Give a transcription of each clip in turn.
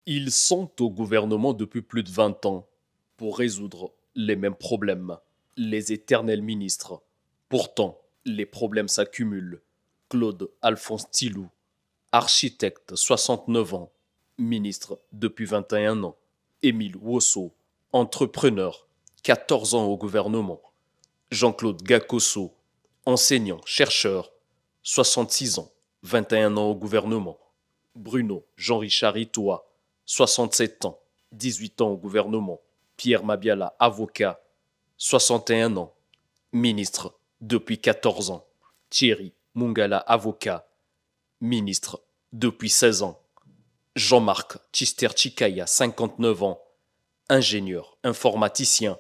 Ils sont au gouvernement depuis plus de 20 ans pour résoudre les mêmes problèmes, les éternels ministres. Pourtant, les problèmes s'accumulent. Claude Alphonse Tilou, architecte, 69 ans, ministre depuis 21 ans. Émile Wosso, entrepreneur, 14 ans au gouvernement. Jean-Claude Gacosso, enseignant, chercheur, 66 ans, 21 ans au gouvernement. Bruno Jean-Richard Itoa, 67 ans, 18 ans au gouvernement. Pierre Mabiala, avocat, 61 ans, ministre depuis 14 ans. Thierry Mungala, avocat, ministre depuis 16 ans. Jean-Marc Chister Chikaya, 59 ans, ingénieur, informaticien,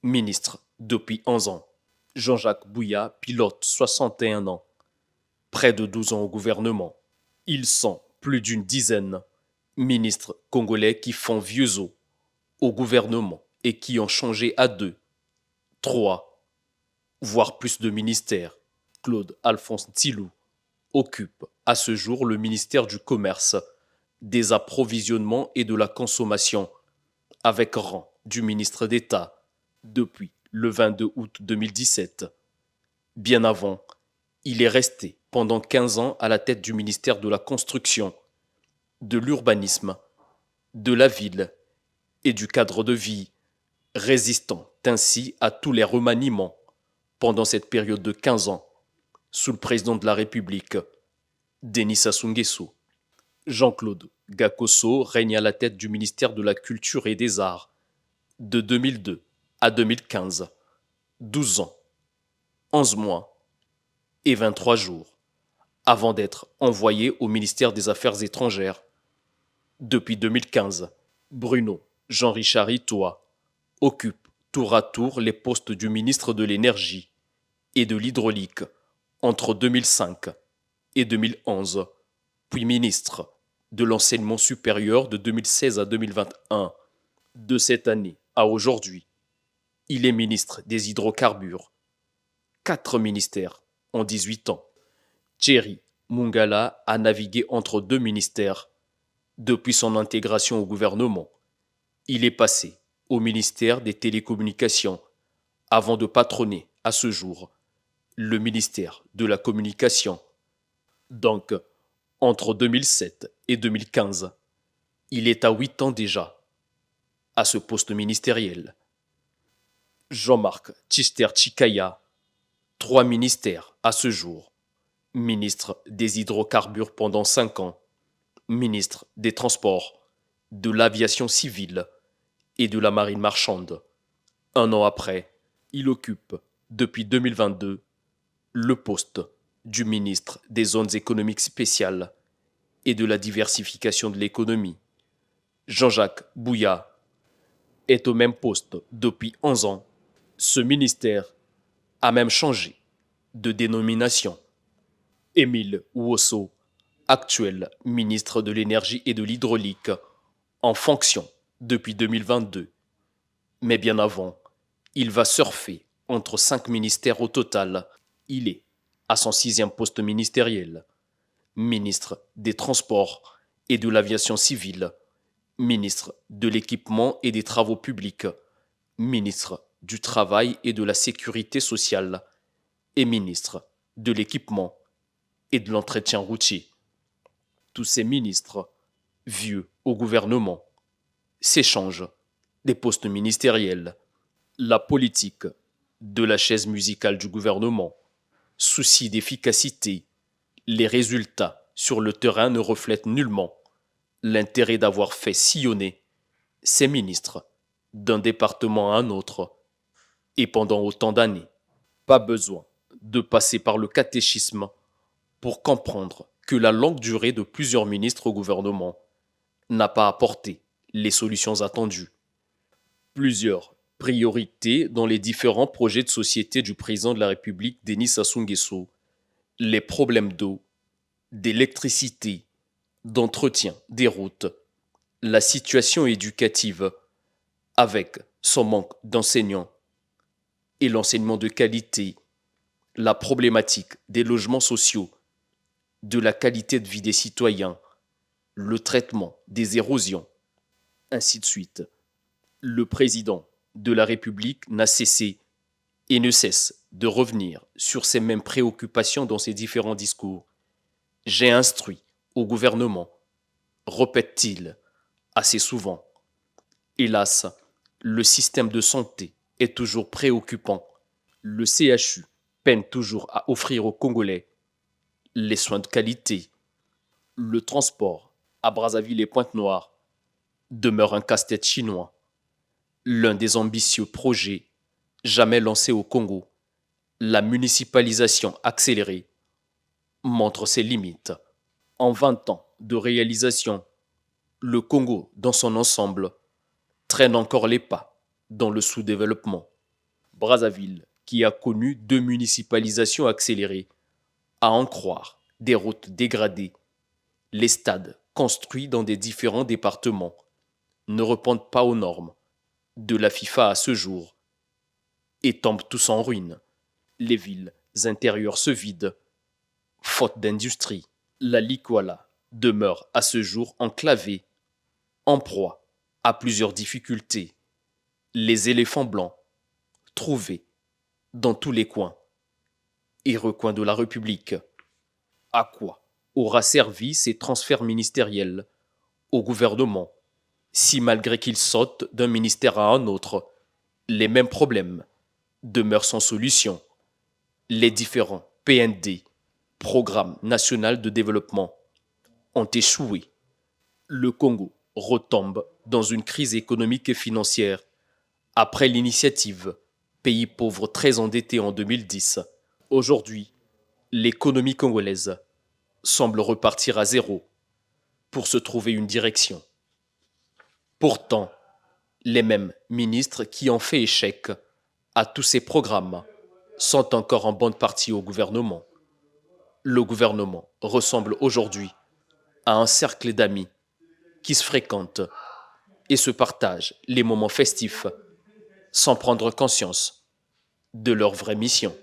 ministre depuis 11 ans. Jean-Jacques Bouya, pilote, 61 ans, près de 12 ans au gouvernement. Ils sont plus d'une dizaine, ministres congolais qui font vieux os au gouvernement et qui ont changé à deux, trois, voire plus de ministères. Claude Alphonse Tilou occupe à ce jour le ministère du Commerce, des Approvisionnements et de la Consommation, avec rang du ministre d'État depuis le 22 août 2017. Bien avant, il est resté pendant 15 ans à la tête du ministère de la Construction, de l'Urbanisme, de la Ville et du cadre de vie, résistant ainsi à tous les remaniements pendant cette période de 15 ans, sous le président de la République, Denis Sassou Nguesso. Jean-Claude Gacosso règne à la tête du ministère de la Culture et des Arts de 2002 à 2015, 12 ans, 11 mois et 23 jours, avant d'être envoyé au ministère des Affaires étrangères. Depuis 2015, Bruno Jean-Richard Itoa occupe tour à tour les postes du ministre de l'Énergie et de l'Hydraulique entre 2005 et 2011, puis ministre de l'Enseignement supérieur de 2016 à 2021. De cette année à aujourd'hui, il est ministre des Hydrocarbures. 4 ministères en 18 ans. Thierry Mungala a navigué entre deux ministères depuis son intégration au gouvernement. Il est passé au ministère des Télécommunications avant de patronner à ce jour le ministère de la Communication. Donc, entre 2007 et 2015, il est à 8 ans déjà à ce poste ministériel. Jean-Marc Chister Chikaya, 3 ministères à ce jour. Ministre des Hydrocarbures pendant 5 ans, ministre des Transports, de l'Aviation civile et de la Marine marchande. Un an après, il occupe, depuis 2022, le poste du ministre des Zones économiques spéciales et de la diversification de l'économie. Jean-Jacques Bouya est au même poste depuis 11 ans. Ce ministère a même changé de dénomination. Émile Wosso, actuel ministre de l'Énergie et de l'Hydraulique, en fonction depuis 2022. Mais bien avant, il va surfer entre 5 ministères au total. Il est à son 6e poste ministériel. Ministre des Transports et de l'Aviation civile, ministre de l'Équipement et des Travaux publics, ministre du Travail et de la Sécurité sociale et ministre de l'Équipement et de l'Entretien routier. Tous ces ministres, vieux au gouvernement, s'échangent des postes ministériels. La politique de la chaise musicale du gouvernement, souci d'efficacité, les résultats sur le terrain ne reflètent nullement l'intérêt d'avoir fait sillonner ces ministres d'un département à un autre et pendant autant d'années. Pas besoin de passer par le catéchisme pour comprendre que la longue durée de plusieurs ministres au gouvernement n'a pas apporté les solutions attendues. Plusieurs priorités dans les différents projets de société du président de la République Denis Sassou Nguesso, les problèmes d'eau, d'électricité, d'entretien des routes, la situation éducative avec son manque d'enseignants et l'enseignement de qualité, la problématique des logements sociaux, de la qualité de vie des citoyens, le traitement des érosions, ainsi de suite. Le président de la République n'a cessé et ne cesse de revenir sur ces mêmes préoccupations dans ses différents discours. J'ai instruit au gouvernement, répète-t-il assez souvent. Hélas, le système de santé est toujours préoccupant. Le CHU peine toujours à offrir aux Congolais les soins de qualité. Le transport à Brazzaville et Pointe-Noire demeure un casse-tête chinois, l'un des ambitieux projets jamais lancés au Congo. La municipalisation accélérée montre ses limites. En 20 ans de réalisation, le Congo, dans son ensemble, traîne encore les pas dans le sous-développement. Brazzaville, qui a connu 2 municipalisations accélérées, à en croire des routes dégradées, les stades construits dans des différents départements, ne répondent pas aux normes de la FIFA à ce jour et tombent tous en ruine. Les villes intérieures se vident, faute d'industrie. La Likwala demeure à ce jour enclavée, en proie à plusieurs difficultés. Les éléphants blancs, trouvés dans tous les coins et recoins de la République. À quoi aura servi ces transferts ministériels au gouvernement si, malgré qu'ils sautent d'un ministère à un autre, les mêmes problèmes demeurent sans solution? Les différents PND, Programme national de développement, ont échoué. Le Congo retombe dans une crise économique et financière après l'initiative Pays pauvres très endettés en 2010. Aujourd'hui, l'économie congolaise semble repartir à zéro pour se trouver une direction. Pourtant, les mêmes ministres qui ont fait échec à tous ces programmes sont encore en bonne partie au gouvernement. Le gouvernement ressemble aujourd'hui à un cercle d'amis qui se fréquentent et se partagent les moments festifs sans prendre conscience de leur vraie mission.